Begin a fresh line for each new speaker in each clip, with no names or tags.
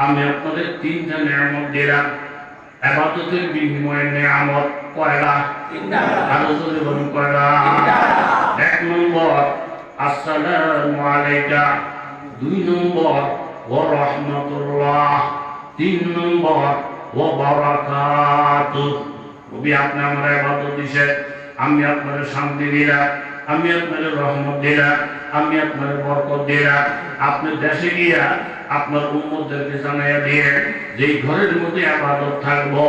আমি আপনাদের তিনটা নিয়ামত দিলাম। ইবাদতের বিনিময়ে নিয়ামত কয়টা? তিনটা। আরো জোরে বলুন কয়টা? এক নম্বর আসসালামু আলাইকা, দুই নম্বর ওয়া রাহমাতুল্লাহ, তিন নম্বর ওয়া বারাকাতুহু। নবী আপনি আমার ইবাদত দিয়েছেন, আমি আপনার শান্তি দিলাম, আমি আপনার রহমত দিলাম, আমি আপনার বরকত দিলাম। আপনি দেশে গিয়া আপনার উম্মতদেরকে জানাইয়া দিয়ে যেই ঘরের মধ্যে ইবাদত থাকবো,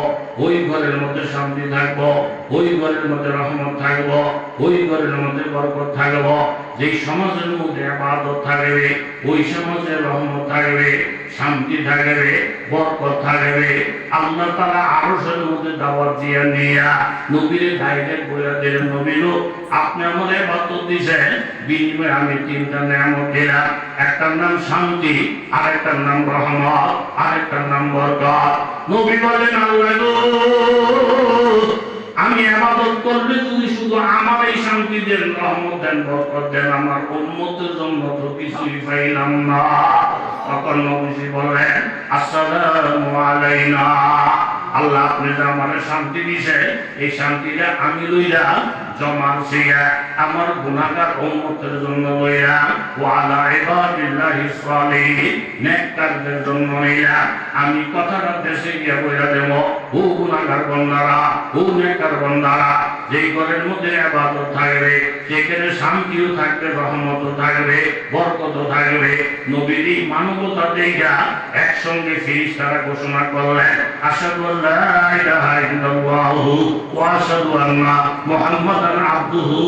ওই ঘরের মধ্যে শান্তি থাকবো, ওই ঘরের মধ্যে রহমত থাকবো, ওই ঘরের মধ্যে বরকত থাকবো। যেই সমাজের মধ্যে ইবাদত থাকবে, ওই সমাজে রহমত থাকবে, শান্তি থাকবে, বরকত থাকবে। আল্লাহ তাআলা আরশের মধ্যে দাওয়াত দিয়া নিয়া নবীরে ডাইরেক্ট বলে দিলেন, নবী লোক আপনি আমার ইবাদত দিয়েছেন, বিনিময়ে আমি তিনটা নিয়ামত দিলাম। একটার নাম শান্তি, আরেকটার নাম রহমত, আরেকটার নাম বরকত। নবী বলেন, আল্লাহ গো আমি ইবাদত করলে তুমি শুধু আমার এই শান্তি দেন, রহমত দেন, বরকত দেন, আমার উম্মতের জন্য তো কিছুই পাইলাম না। তখন নবীজি বলেন, আসসালামু আলাইনা, আল্লাহ আপনি যে আমার শান্তি দিয়েছে, এই শান্তিটা আমি লইয়া জমা ছিয়া আমার গুনাহগার উম্মতের জন্য লইয়া, ওয়া আলা ইবাদিল্লাহিস সালিহিন, নেককারদের জন্য লইয়া। আমি কথাটা দেশে গিয়া বইলা দেব, ও গুনাহগার বান্দারা, ও নেককার বান্দারা, যেই ঘরের মধ্যে ইবাদত থাকবে, সেখানে শান্তিও থাকবে, রহমতও থাকবে, বরকতও থাকবে। নবীর মানবতা দেইয়া একসঙ্গে ফেরেশতারা ঘোষণা করলেন, আশহাদু আল্লা ইলাহা ইল্লাল্লাহু ওয়া আশহাদু আন্না মুহাম্মাদান আবদুহু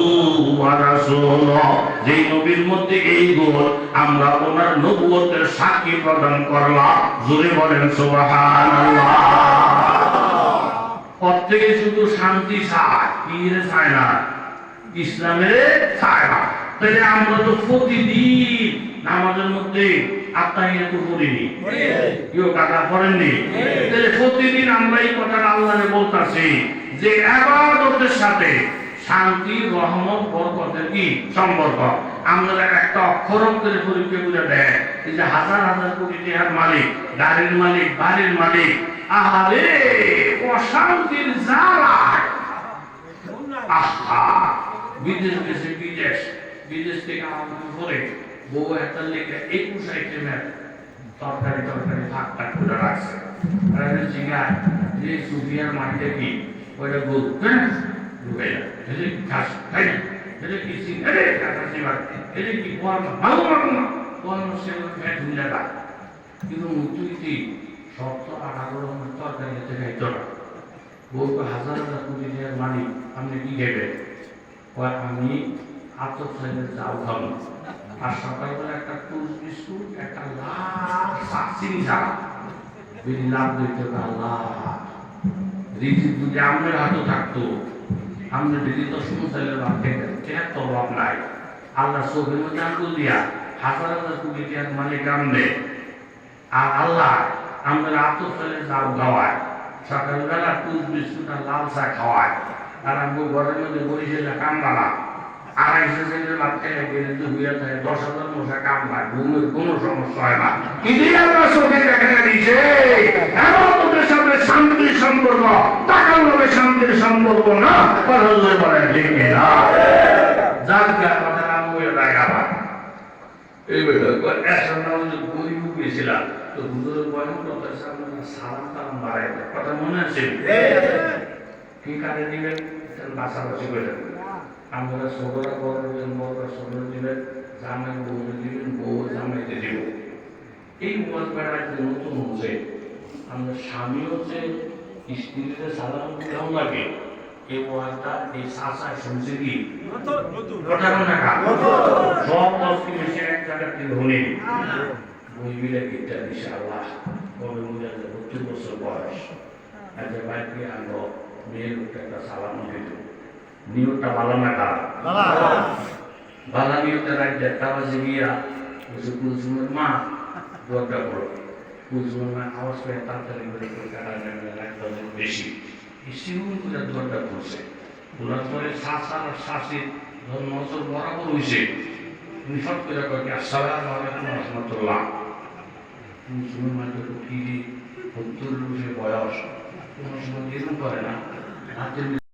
ওয়া রাসূলুহু। যেই নবীর মধ্যে এই গুণ, আমরা ওনার নবুয়তের সাক্ষী প্রদান করলাম। জোরে বলেন সুবহানাল্লাহ। প্রত্যেকে শুধু শান্তি চায়, পীরে চায় না, ইসলামের চায় না। তাহলে আমরা তো প্রতিদিন নামাজের মধ্যে আত্মাহিয়াত পড়িনি, কেউ কাটা পড়েননি। তাহলে প্রতিদিন আমরা এই কথাটা আল্লাহরে বলতাছি যে ইবাদতের সাথে শান্তি, রহমত, বরকতের কি সম্পর্ক। আমরা একটা অক্ষর অক্ষরে পরীক্ষা করে দেয়, এই যে হাজার হাজার কোটি টাকার মালিক, গাড়ির মালিক, বাড়ির মালিক, আহারে অশান্তির জ্বালা। আহা, বিদেশ গেছে, বিদেশ থেকে আমাদের পরে বউ একটা লেগে 21 আইটেমের তরকারি ভাগ করে রাখছে। জিগায় যে সুফিয়ার মাটিতে কি ওইটা গোল ঢুকাইলা, ঘাস খাই না, কি কি ভালো কিন্তু মুতুইটি শক্ত 18 রকমের তরকারি হাতে খাইত না। বউকে হাজার হাজার কোটি টাকার মালিক, আপনি কি খাইবেন? আমি আতপ সাইডের চাল খাবো, আর সকালবেলা একটা টুস বিস্কুট, একটা লাল চিনি ছাড়া যদি লাভ দিতে আল্লাহ রিজিক যদি আমাদের হাতে থাকতো, আমরা যদি তো সমুদ্রের ভাব খেতেন, কেন তো অভাব নাই। আল্লাহ চোখের মধ্যে আঙ্গুল দিয়া হাজার হাজার কোটি টাকার মালিক আমনে, আর আল্লাহ আমাদের আতপ সাইডের চাল খাওয়ায়, সকালবেলা টুস বিস্কুট আর লাল চা খাওয়ায়, আর আমি ঘরের মধ্যে বরিশালে কামবালা 250 সেন্টের লাভ খেয়ে গেলে 10,000 মশা কামড়ায়, ঘুমের কোনো সমস্যা হয় না। কিন্তু আল্লাহ চোখে দেখা দিয়েছে আমাদের সাথে শান্তির সম্পর্ক, টাকার লোভে শান্তির সম্পর্ক না। পারলে বলে ঠিক না, যার কথা নাম বলে দেখা পায়। এইভাবে একসঙ্গে আমাদের গরিব গিয়েছিলাম, তো হুজুরের বয়ান করতে সামনে সালাম টালাম বাড়াই দেয়, কথা মনে আছে? কি কাজে দিবেন বাসাবাসি করে আমরা সবরা করবেন, বড়রা সবরা দিবেন, জামাই বউরে দিবেন, বউ জামাইতে দিব। এই ওয়াজ বেড়ায় নতুন হচ্ছে, আমরা স্বামী হচ্ছে স্ত্রীতে সাধারণ কেমন লাগে, এই ওয়াজটা এই শাসায় শুনছে কি সব দশটি বেশি এক জায়গার থেকে হলে বই মিলে গীতটা দিছে আল্লাহ কবে মিলে 32 বছর বয়স, একটা বাইকে আনবো, মেয়ের একটা সালাম দিত। নিয়তটা ভালো না খারাপ? ভালো নিয়তে রাখতে বাজে গিয়া বলছে কুলসুমের মা দরজা করো, কুলসুমের মা আওয়াজ পেয়ে তাড়াতাড়ি করে রাখতে বেশি শিউন করে দরজা করছে। খোলার পরে শাসার শাসির নজর বরাবর হয়েছে, উনি সব করে কয়েক আসসালামু আলাইকুম রহমতুল্লাহ। সময় মাত্র ফিরি 70 বছর বয়স কোনো সময় এরকম করে না রাতে